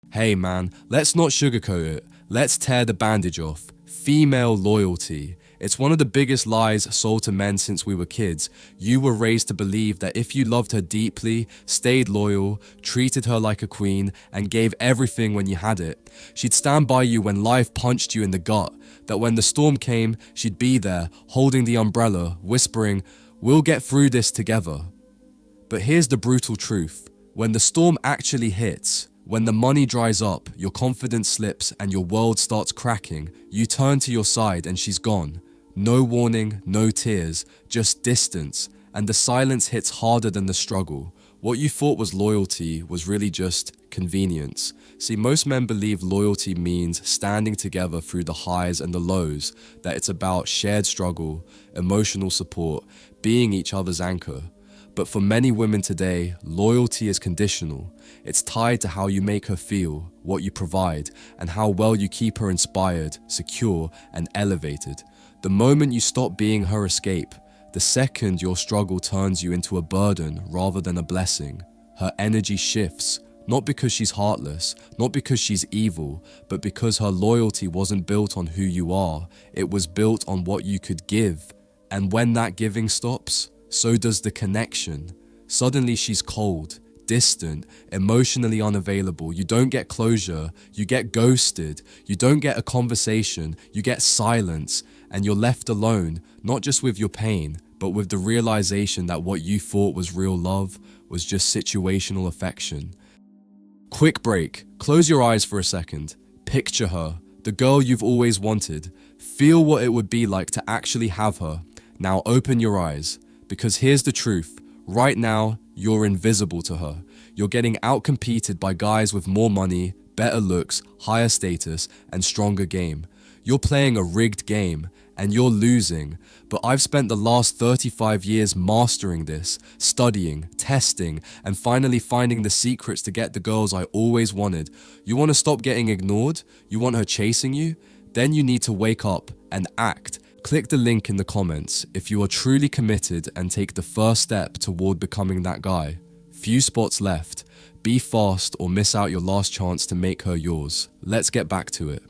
Hey man, let's not sugarcoat it. Let's tear the bandage off. Female loyalty. It's one of the biggest lies sold to men since we were kids. You were raised to believe that if you loved her deeply, stayed loyal, treated her like a queen, and gave everything when you had it, she'd stand by you when life punched you in the gut. That when the storm came, she'd be there, holding the umbrella, whispering, "We'll get through this together." But here's the brutal truth. When the storm actually hits, when the money dries up, your confidence slips and your world starts cracking, you turn to your side and she's gone. No warning, no tears, just distance, and the silence hits harder than the struggle. What you thought was loyalty was really just convenience. See, most men believe loyalty means standing together through the highs and the lows, that it's about shared struggle, emotional support, being each other's anchor. But for many women today, loyalty is conditional. It's tied to how you make her feel, what you provide, and how well you keep her inspired, secure, and elevated. The moment you stop being her escape, the second your struggle turns you into a burden rather than a blessing, her energy shifts, not because she's heartless, not because she's evil, but because her loyalty wasn't built on who you are, it was built on what you could give. And when that giving stops, so does the connection. Suddenly she's cold, distant, emotionally unavailable. You don't get closure, you get ghosted. You don't get a conversation, you get silence. And you're left alone, not just with your pain, but with the realization that what you thought was real love was just situational affection. Quick break. Close your eyes for a second. Picture her, the girl you've always wanted. Feel what it would be like to actually have her. Now open your eyes. Because here's the truth, right now, you're invisible to her. You're getting outcompeted by guys with more money, better looks, higher status, and stronger game. You're playing a rigged game, and you're losing. But I've spent the last 35 years mastering this, studying, testing, and finally finding the secrets to get the girls I always wanted. You want to stop getting ignored? You want her chasing you? Then you need to wake up and act. Click the link in the comments if you are truly committed and take the first step toward becoming that guy. Few spots left. Be fast or miss out your last chance to make her yours. Let's get back to it.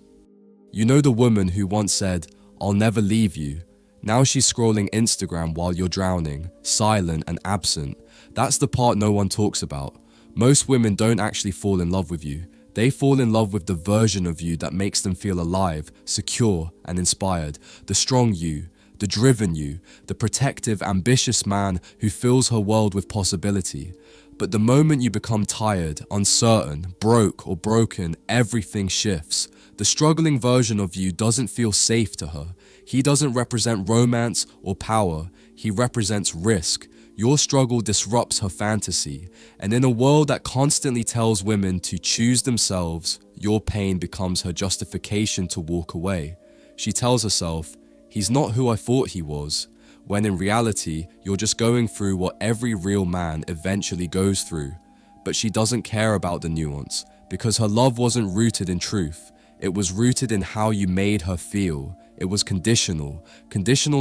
You know the woman who once said, "I'll never leave you." Now she's scrolling Instagram while you're drowning, silent and absent. That's the part no one talks about. Most women don't actually fall in love with you. They fall in love with the version of you that makes them feel alive, secure, and inspired. The strong you, the driven you, the protective, ambitious man who fills her world with possibility. But the moment you become tired, uncertain, broke, or broken, everything shifts. The struggling version of you doesn't feel safe to her. He doesn't represent romance or power. He represents risk. Your struggle disrupts her fantasy, and in a world that constantly tells women to choose themselves, your pain becomes her justification to walk away. She tells herself, "He's not who I thought he was," when in reality, you're just going through what every real man eventually goes through. But she doesn't care about the nuance, because her love wasn't rooted in truth. It was rooted in how you made her feel. It was conditional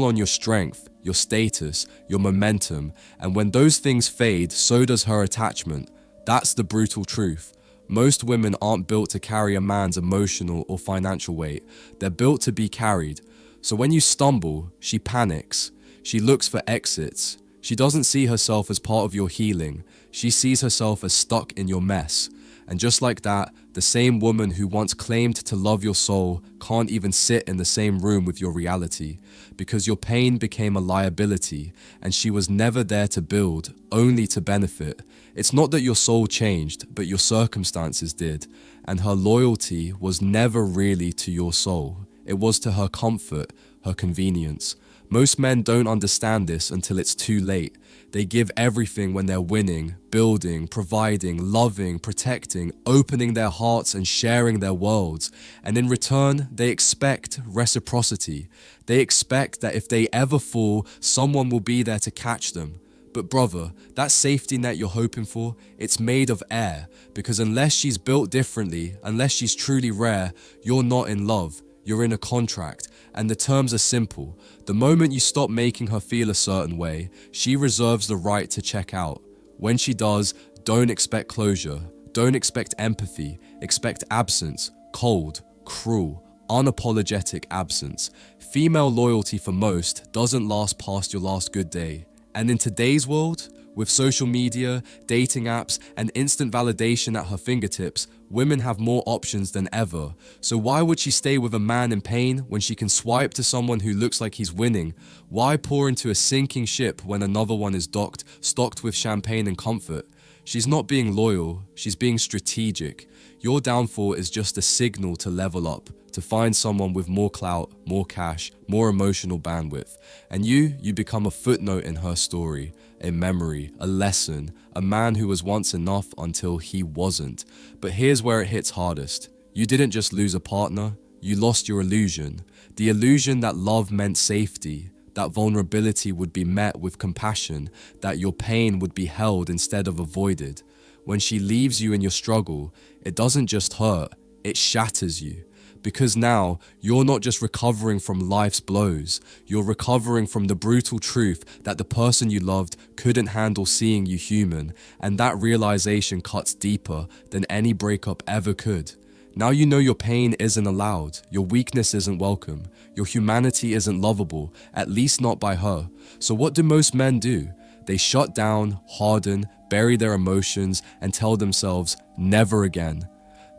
on your strength, your status, your momentum, and when those things fade, so does her attachment. That's the brutal truth. Most women aren't built to carry a man's emotional or financial weight. They're built to be carried. So when you stumble, she panics. She looks for exits. She doesn't see herself as part of your healing. She sees herself as stuck in your mess. And just like that, the same woman who once claimed to love your soul can't even sit in the same room with your reality, because your pain became a liability, and she was never there to build, only to benefit. It's not that your soul changed, but your circumstances did, and her loyalty was never really to your soul. It was to her comfort, her convenience. Most men don't understand this until it's too late. They give everything when they're winning, building, providing, loving, protecting, opening their hearts and sharing their worlds. And in return, they expect reciprocity. They expect that if they ever fall, someone will be there to catch them. But brother, that safety net you're hoping for, it's made of air. Because unless she's built differently, unless she's truly rare, you're not in love. You're in a contract, and the terms are simple. The moment you stop making her feel a certain way, she reserves the right to check out. When she does, don't expect closure. Don't expect empathy, expect absence, cold, cruel, unapologetic absence. Female loyalty for most doesn't last past your last good day. And in today's world, with social media, dating apps, and instant validation at her fingertips, women have more options than ever. So why would she stay with a man in pain when she can swipe to someone who looks like he's winning? Why pour into a sinking ship when another one is docked, stocked with champagne and comfort? She's not being loyal, she's being strategic. Your downfall is just a signal to level up, to find someone with more clout, more cash, more emotional bandwidth. And you become a footnote in her story, a memory, a lesson, a man who was once enough until he wasn't. But here's where it hits hardest. You didn't just lose a partner, you lost your illusion. The illusion that love meant safety, that vulnerability would be met with compassion, that your pain would be held instead of avoided. When she leaves you in your struggle, it doesn't just hurt, it shatters you. Because now, you're not just recovering from life's blows, you're recovering from the brutal truth that the person you loved couldn't handle seeing you human, and that realization cuts deeper than any breakup ever could. Now you know your pain isn't allowed, your weakness isn't welcome, your humanity isn't lovable, at least not by her. So what do most men do? They shut down, harden, bury their emotions, and tell themselves, never again.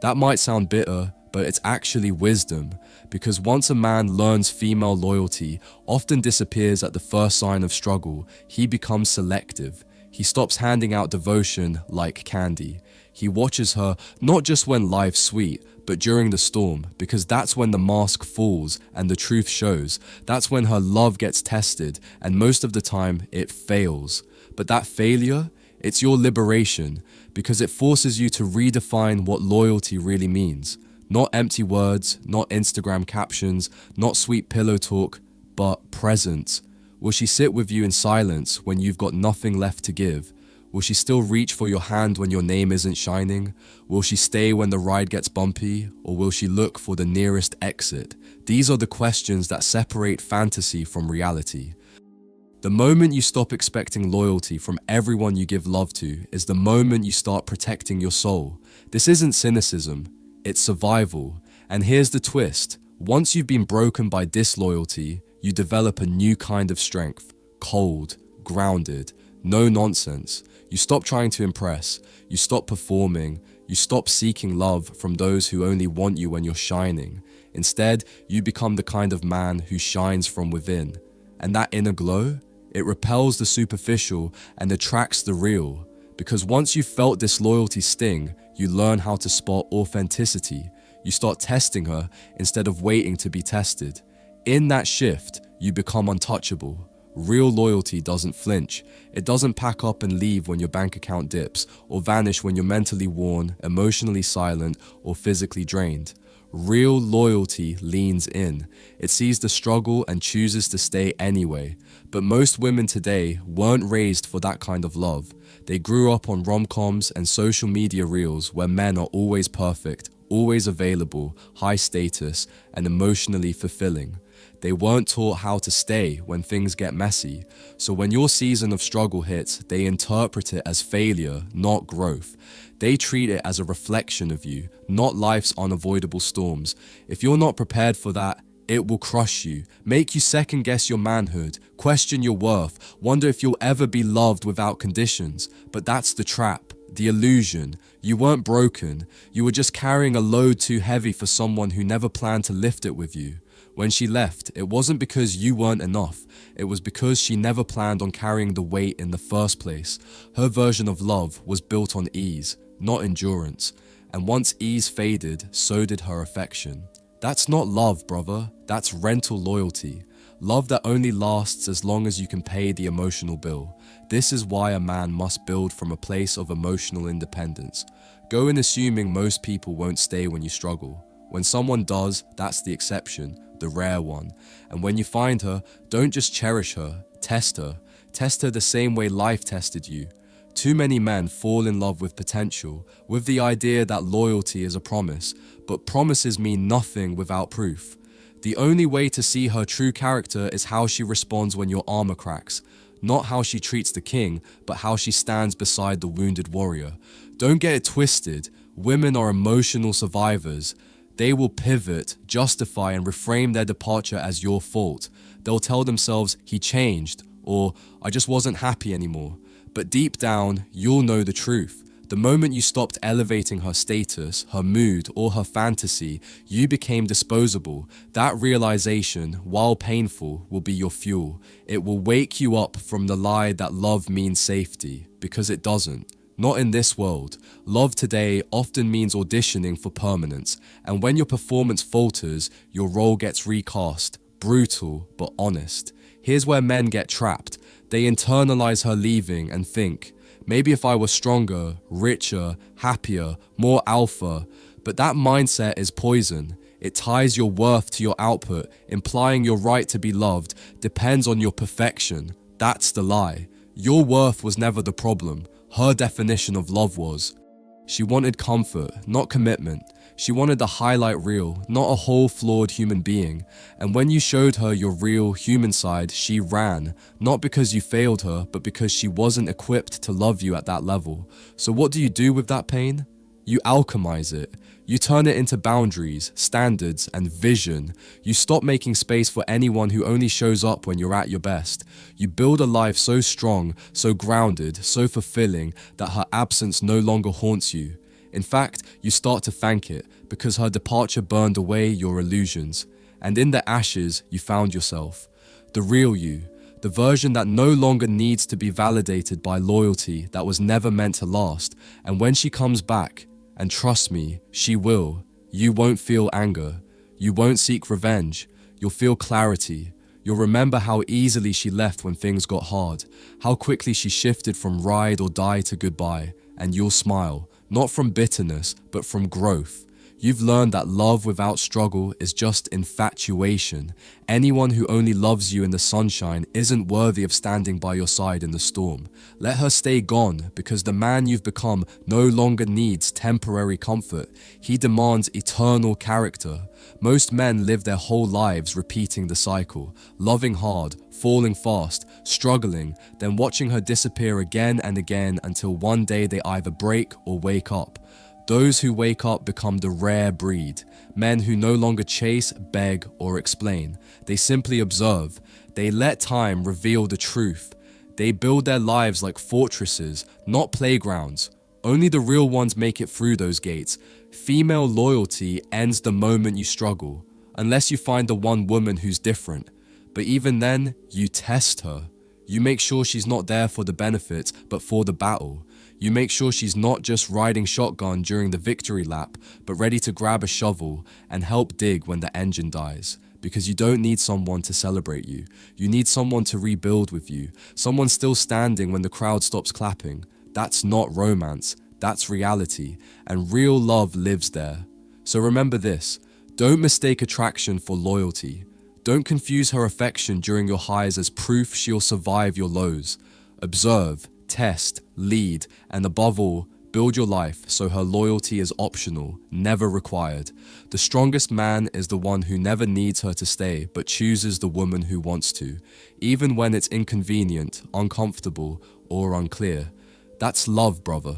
That might sound bitter, but it's actually wisdom, because once a man learns female loyalty often disappears at the first sign of struggle, he becomes selective. He stops handing out devotion like candy. He watches her not just when life's sweet, but during the storm, because that's when the mask falls and the truth shows. That's when her love gets tested, and most of the time it fails. But that failure, it's your liberation, because it forces you to redefine what loyalty really means. Not empty words, not Instagram captions, not sweet pillow talk, but presence. Will she sit with you in silence when you've got nothing left to give? Will she still reach for your hand when your name isn't shining? Will she stay when the ride gets bumpy? Or will she look for the nearest exit? These are the questions that separate fantasy from reality. The moment you stop expecting loyalty from everyone you give love to is the moment you start protecting your soul. This isn't cynicism, it's survival. And here's the twist. Once you've been broken by disloyalty, you develop a new kind of strength. Cold, grounded, no nonsense. You stop trying to impress. You stop performing. You stop seeking love from those who only want you when you're shining. Instead, you become the kind of man who shines from within. And that inner glow, it repels the superficial and attracts the real. Because once you've felt disloyalty sting, you learn how to spot authenticity. You start testing her instead of waiting to be tested. In that shift, you become untouchable. Real loyalty doesn't flinch. It doesn't pack up and leave when your bank account dips, or vanish when you're mentally worn, emotionally silent, or physically drained. Real loyalty leans in. It sees the struggle and chooses to stay anyway. But most women today weren't raised for that kind of love. They grew up on rom-coms and social media reels where men are always perfect, always available, high status, and emotionally fulfilling. They weren't taught how to stay when things get messy. So when your season of struggle hits, they interpret it as failure, not growth. They treat it as a reflection of you, not life's unavoidable storms. If you're not prepared for that, it will crush you, make you second guess your manhood, question your worth, wonder if you'll ever be loved without conditions. But that's the trap, the illusion. You weren't broken, you were just carrying a load too heavy for someone who never planned to lift it with you. When she left, it wasn't because you weren't enough, it was because she never planned on carrying the weight in the first place. Her version of love was built on ease, not endurance. And once ease faded, so did her affection. That's not love, brother. That's rental loyalty. Love that only lasts as long as you can pay the emotional bill. This is why a man must build from a place of emotional independence. Go in assuming most people won't stay when you struggle. When someone does, that's the exception, the rare one. And when you find her, don't just cherish her, test her. Test her the same way life tested you. Too many men fall in love with potential, with the idea that loyalty is a promise, but promises mean nothing without proof. The only way to see her true character is how she responds when your armor cracks. Not how she treats the king, but how she stands beside the wounded warrior. Don't get it twisted. Women are emotional survivors. They will pivot, justify, and reframe their departure as your fault. They'll tell themselves, he changed, or I just wasn't happy anymore. But deep down, you'll know the truth. The moment you stopped elevating her status, her mood, or her fantasy, you became disposable. That realization, while painful, will be your fuel. It will wake you up from the lie that love means safety, because it doesn't. Not in this world. Love today often means auditioning for permanence, and when your performance falters, your role gets recast. Brutal, but honest. Here's where men get trapped. They internalize her leaving and think, maybe if I were stronger, richer, happier, more alpha. But that mindset is poison. It ties your worth to your output, implying your right to be loved depends on your perfection. That's the lie. Your worth was never the problem. Her definition of love was. She wanted comfort, not commitment. She wanted the highlight reel, not a whole flawed human being. And when you showed her your real human side, she ran. Not because you failed her, but because she wasn't equipped to love you at that level. So what do you do with that pain? You alchemize it. You turn it into boundaries, standards, and vision. You stop making space for anyone who only shows up when you're at your best. You build a life so strong, so grounded, so fulfilling that her absence no longer haunts you. In fact, you start to thank it because her departure burned away your illusions. And in the ashes, you found yourself. The real you. The version that no longer needs to be validated by loyalty that was never meant to last. And when she comes back, and trust me, she will, you won't feel anger. You won't seek revenge. You'll feel clarity. You'll remember how easily she left when things got hard, how quickly she shifted from ride or die to goodbye, and you'll smile, not from bitterness, but from growth. You've learned that love without struggle is just infatuation. Anyone who only loves you in the sunshine isn't worthy of standing by your side in the storm. Let her stay gone, because the man you've become no longer needs temporary comfort. He demands eternal character. Most men live their whole lives repeating the cycle, loving hard, falling fast, struggling, then watching her disappear again and again until one day they either break or wake up. Those who wake up become the rare breed, men who no longer chase, beg, or explain. They simply observe. They let time reveal the truth. They build their lives like fortresses, not playgrounds. Only the real ones make it through those gates. Female loyalty ends the moment you struggle, unless you find the one woman who's different. But even then, you test her. You make sure she's not there for the benefits, but for the battle. You make sure she's not just riding shotgun during the victory lap, but ready to grab a shovel and help dig when the engine dies. Because you don't need someone to celebrate you. You need someone to rebuild with you. Someone still standing when the crowd stops clapping. That's not romance. That's reality. And real love lives there. So remember this. Don't mistake attraction for loyalty. Don't confuse her affection during your highs as proof she'll survive your lows. Observe, test, lead, and above all, build your life so her loyalty is optional, never required. The strongest man is the one who never needs her to stay, but chooses the woman who wants to, even when it's inconvenient, uncomfortable, or unclear. That's love, brother.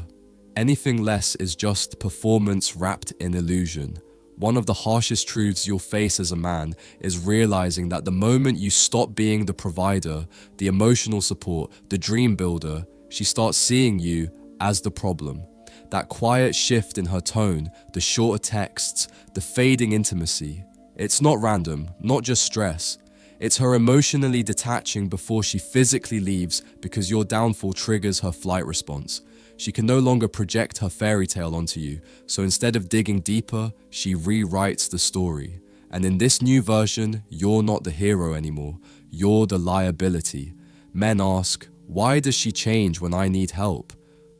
Anything less is just performance wrapped in illusion. One of the harshest truths you'll face as a man is realizing that the moment you stop being the provider, the emotional support, the dream builder, she starts seeing you as the problem. That quiet shift in her tone, the shorter texts, the fading intimacy. It's not random, not just stress. It's her emotionally detaching before she physically leaves because your downfall triggers her flight response. She can no longer project her fairy tale onto you, so instead of digging deeper, she rewrites the story. And in this new version, you're not the hero anymore, you're the liability. Men ask, why does she change when I need help?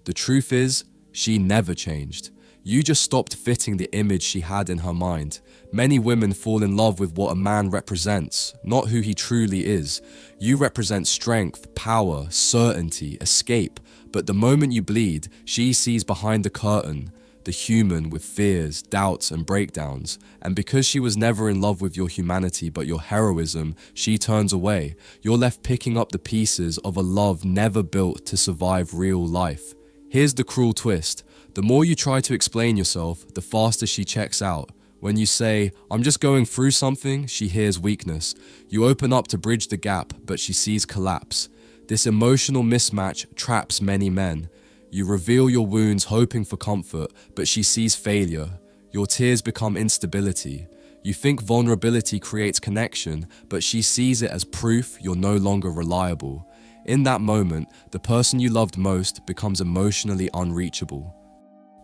The truth is, she never changed. You just stopped fitting the image she had in her mind. Many women fall in love with what a man represents, not who he truly is. You represent strength, power, certainty, escape. But the moment you bleed, she sees behind the curtain. the human with fears, doubts, and breakdowns. And because she was never in love with your humanity but your heroism, she turns away. You're left picking up the pieces of a love never built to survive real life. Here's the cruel twist. The more you try to explain yourself, the faster she checks out. When you say, "I'm just going through something," she hears weakness. You open up to bridge the gap, but she sees collapse. This emotional mismatch traps many men. You reveal your wounds hoping for comfort, but she sees failure. Your tears become instability. You think vulnerability creates connection, but she sees it as proof you're no longer reliable. In that moment, the person you loved most becomes emotionally unreachable.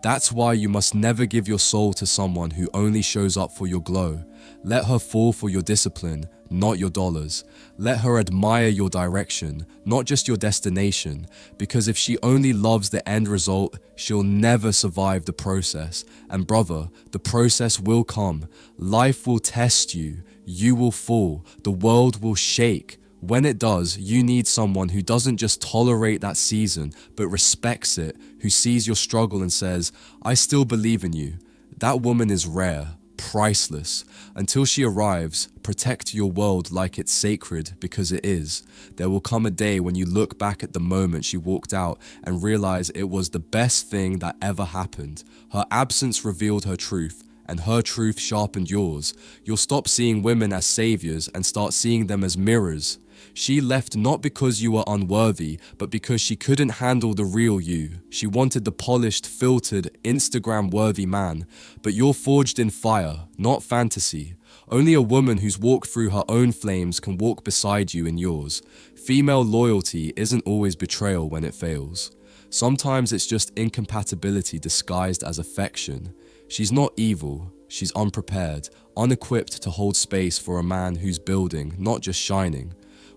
That's why you must never give your soul to someone who only shows up for your glow. Let her fall for your discipline, not your dollars. Let her admire your direction, not just your destination, because if she only loves the end result, she'll never survive the process. And brother, the process will come. Life will test you. You will fall. The world will shake. When it does, you need someone who doesn't just tolerate that season, but respects it, who sees your struggle and says, "I still believe in you." That woman is rare, priceless. Until she arrives, protect your world like it's sacred, because it is. There will come a day when you look back at the moment she walked out and realize it was the best thing that ever happened. Her absence revealed her truth, and her truth sharpened yours. You'll stop seeing women as saviors and start seeing them as mirrors. She left not because you were unworthy, but because she couldn't handle the real you. She wanted the polished, filtered, Instagram-worthy man. But you're forged in fire, not fantasy. Only a woman who's walked through her own flames can walk beside you in yours. Female loyalty isn't always betrayal when it fails. Sometimes it's just incompatibility disguised as affection. She's not evil. She's unprepared, unequipped to hold space for a man who's building, not just shining.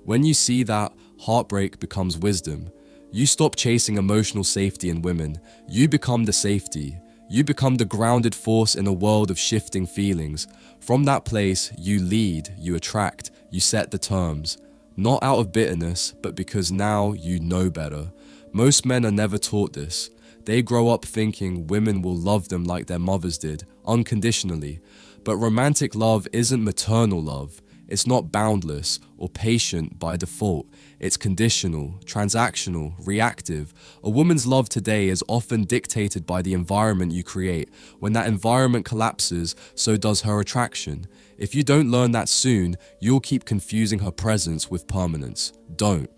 When you see that, heartbreak becomes wisdom. You stop chasing emotional safety in women. You become the safety. You become the grounded force in a world of shifting feelings. From that place, you lead, you attract, you set the terms. Not out of bitterness, but because now you know better. Most men are never taught this. They grow up thinking women will love them like their mothers did, unconditionally. But romantic love isn't maternal love. It's not boundless or patient by default. It's conditional, transactional, reactive. A woman's love today is often dictated by the environment you create. When that environment collapses, so does her attraction. If you don't learn that soon, you'll keep confusing her presence with permanence. Don't.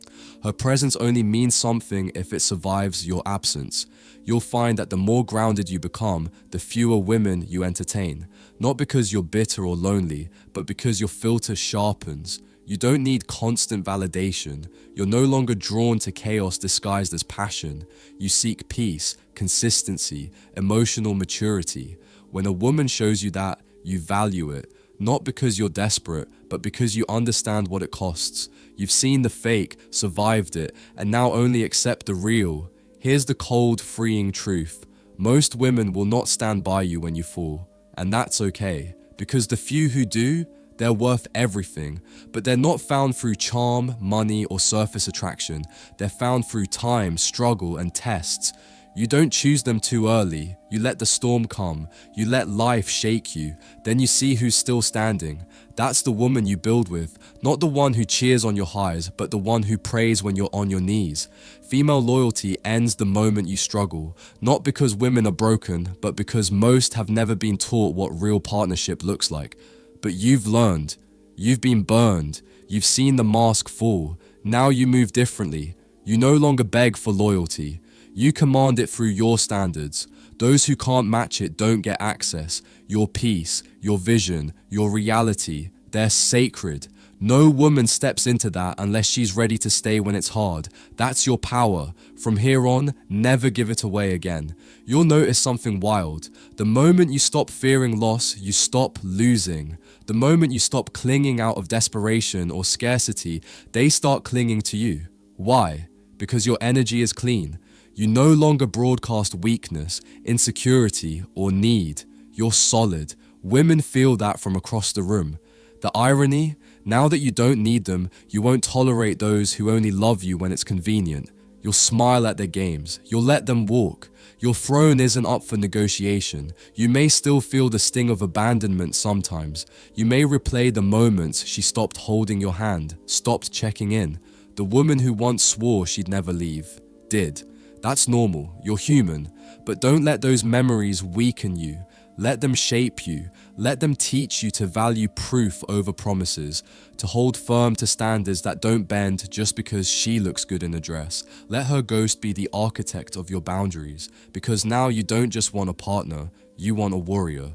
Her presence only means something if it survives your absence. You'll find that the more grounded you become, the fewer women you entertain. Not because you're bitter or lonely, but because your filter sharpens. You don't need constant validation. You're no longer drawn to chaos disguised as passion. You seek peace, consistency, emotional maturity. When a woman shows you that, you value it. Not because you're desperate, but because you understand what it costs. You've seen the fake, survived it, and now only accept the real. Here's the cold, freeing truth. Most women will not stand by you when you fall. And that's okay, because the few who do, they're worth everything. But they're not found through charm, money, or surface attraction. They're found through time, struggle, and tests. You don't choose them too early. You let the storm come. You let life shake you. Then you see who's still standing. That's the woman you build with. Not the one who cheers on your highs, but the one who prays when you're on your knees. Female loyalty ends the moment you struggle. Not because women are broken, but because most have never been taught what real partnership looks like. But you've learned. You've been burned. You've seen the mask fall. Now you move differently. You no longer beg for loyalty. You command it through your standards. Those who can't match it don't get access. Your peace, your vision, your reality, they're sacred. No woman steps into that unless she's ready to stay when it's hard. That's your power. From here on, never give it away again. You'll notice something wild. The moment you stop fearing loss, you stop losing. The moment you stop clinging out of desperation or scarcity, they start clinging to you. Why? Because your energy is clean. You no longer broadcast weakness, insecurity, or need. You're solid. Women feel that from across the room. The irony? Now that you don't need them, you won't tolerate those who only love you when it's convenient. You'll smile at their games. You'll let them walk. Your throne isn't up for negotiation. You may still feel the sting of abandonment sometimes. You may replay the moments she stopped holding your hand, stopped checking in. The woman who once swore she'd never leave, did. That's normal. You're human. But don't let those memories weaken you. Let them shape you. Let them teach you to value proof over promises, to hold firm to standards that don't bend just because she looks good in a dress. Let her ghost be the architect of your boundaries, because now you don't just want a partner, you want a warrior.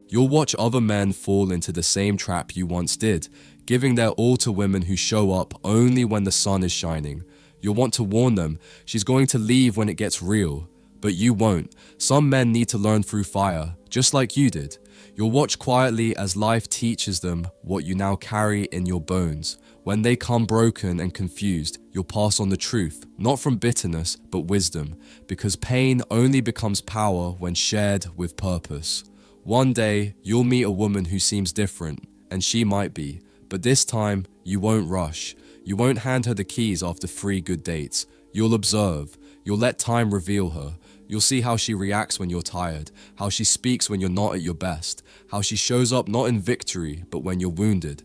You'll watch other men fall into the same trap you once did, giving their all to women who show up only when the sun is shining. You'll want to warn them, she's going to leave when it gets real. But you won't. Some men need to learn through fire, just like you did. You'll watch quietly as life teaches them what you now carry in your bones. When they come broken and confused, you'll pass on the truth, not from bitterness, but wisdom, because pain only becomes power when shared with purpose. One day, you'll meet a woman who seems different, and she might be, but this time, you won't rush. You won't hand her the keys after 3 good dates. You'll observe. You'll let time reveal her. You'll see how she reacts when you're tired, how she speaks when you're not at your best, how she shows up not in victory, but when you're wounded.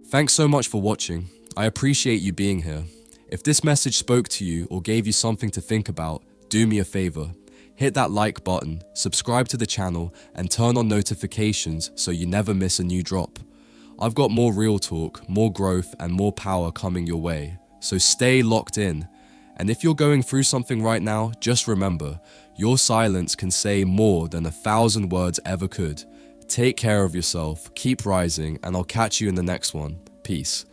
Thanks so much for watching. I appreciate you being here. If this message spoke to you or gave you something to think about, do me a favor. Hit that like button, subscribe to the channel, and turn on notifications so you never miss a new drop. I've got more real talk, more growth, and more power coming your way, so stay locked in. And if you're going through something right now, just remember, your silence can say more than 1,000 words ever could. Take care of yourself, keep rising, and I'll catch you in the next one. Peace.